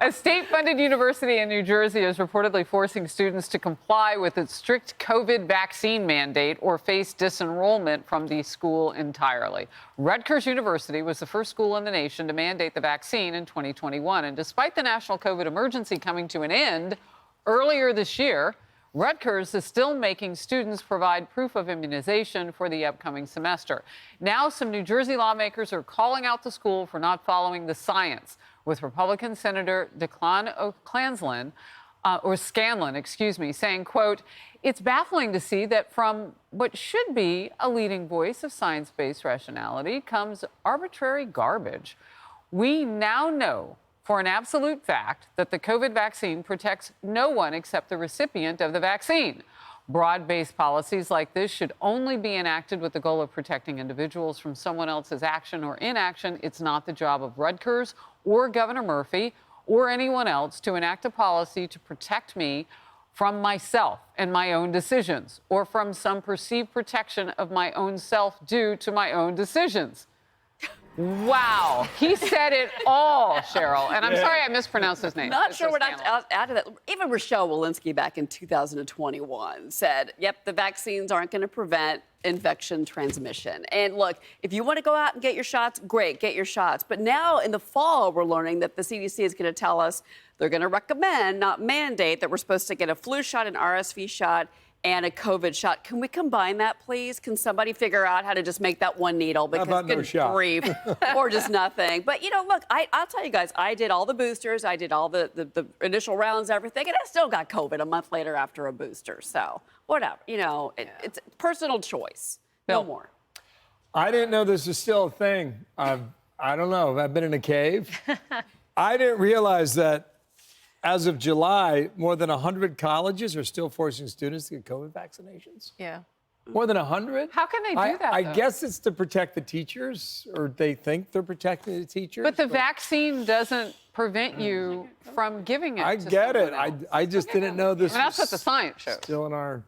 A state-funded university in New Jersey is reportedly forcing students to comply with its strict COVID vaccine mandate or face disenrollment from the school entirely. Rutgers University was the first school in the nation to mandate the vaccine in 2021. And despite the national COVID emergency coming to an end earlier this year, Rutgers is still making students provide proof of immunization for the upcoming semester. Now, some New Jersey lawmakers are calling out the school for not following the science, with Republican Senator Scanlon, saying, quote, "It's baffling to see that from what should be a leading voice of science-based rationality comes arbitrary garbage. We now know for an absolute fact that the COVID vaccine protects no one except the recipient of the vaccine. Broad-based policies like this should only be enacted with the goal of protecting individuals from someone else's action or inaction. It's not the job of Rutgers or Governor Murphy or anyone else to enact a policy to protect me from myself and my own decisions, or from some perceived protection of my own self due to my own decisions." Wow, he said it all, Cheryl. And I'm sorry I mispronounced his name. Not sure what I'd add to that. Even Rochelle Walensky back in 2021 said, yep, the vaccines aren't going to prevent infection transmission. And look, if you want to go out and get your shots, great, get your shots. But now in the fall, we're learning that the CDC is going to tell us they're going to recommend, not mandate, that we're supposed to get a flu shot, an RSV shot, and a COVID shot. Can we combine that, please? Can somebody figure out how to just make that one needle? Because how about no shot? Grief, or just nothing. But, you know, look, I'll tell you guys, I did all the boosters. I did all the initial rounds, everything, and I still got COVID a month later after a booster. So, whatever. You know, it's personal choice. No more. I didn't know this was still a thing. I don't know. I've been in a cave. I didn't realize that as of July, more than 100 colleges are still forcing students to get COVID vaccinations. Yeah. More than 100? How can they do that, I though? guess it's to protect the teachers, or they think they're protecting the teachers. But the vaccine doesn't prevent you from giving it I to get it. someone else. I just didn't know this And that's what was the science shows. still in our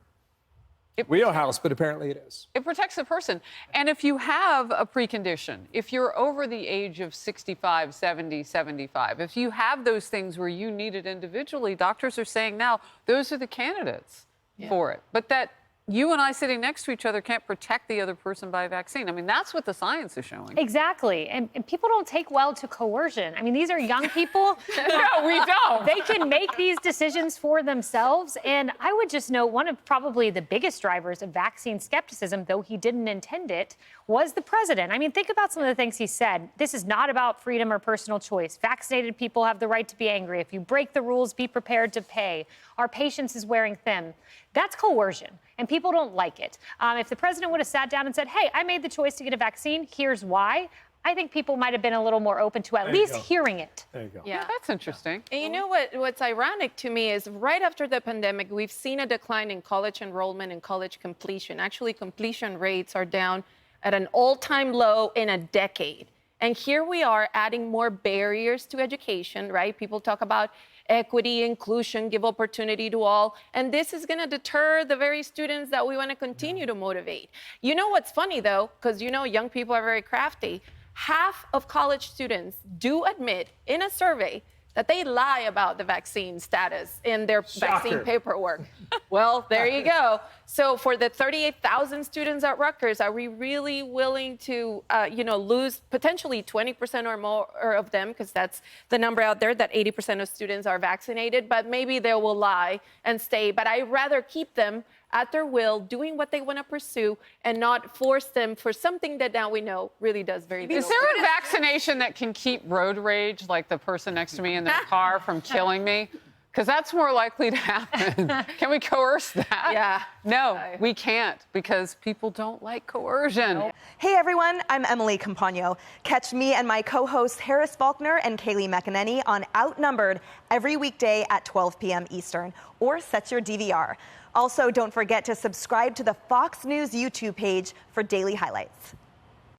wheelhouse, but apparently it is. It protects the person. And if you have a precondition, if you're over the age of 65, 70, 75, if you have those things where you need it individually, doctors are saying now those are the candidates for it. But that you and I sitting next to each other can't protect the other person by a vaccine. I mean, that's what the science is showing. Exactly. And people don't take well to coercion. I mean, these are young people. No, we don't. They can make these decisions for themselves. And I would just note one of probably the biggest drivers of vaccine skepticism, though he didn't intend it, was the president. I mean, think about some of the things he said. This is not about freedom or personal choice. Vaccinated people have the right to be angry. If you break the rules, be prepared to pay. Our patience is wearing thin. That's coercion, and people don't like it. If the president would have sat down and said, hey, I made the choice to get a vaccine, here's why, I think people might have been a little more open to at least hearing it. There you go. Yeah. That's interesting. And you know what's ironic to me is right after the pandemic, we've seen a decline in college enrollment and college completion. Actually, completion rates are down at an all-time low in a decade. And here we are adding more barriers to education, right? People talk about equity, inclusion, give opportunity to all. And this is going to deter the very students that we want to continue to motivate. You know what's funny, though, because you know young people are very crafty. Half of college students do admit in a survey that they lie about the vaccine status in their vaccine paperwork. Well, there you go. So for the 38,000 students at Rutgers, are we really willing to, lose potentially 20% or more of them, because that's the number out there, that 80% of students are vaccinated, but maybe they will lie and stay. But I'd rather keep them at their will, doing what they want to pursue, and not force them for something that now we know really does very little. Is there a vaccination that can keep road rage, like the person next to me in their car, from killing me? Because that's more likely to happen. Can we coerce that? Yeah. No, we can't, because people don't like coercion. Nope. Hey everyone, I'm Emily Campagno. Catch me and my co-hosts Harris Faulkner and Kaylee McEnany on Outnumbered every weekday at 12 p.m. Eastern, or set your DVR. Also, don't forget to subscribe to the Fox News YouTube page for daily highlights.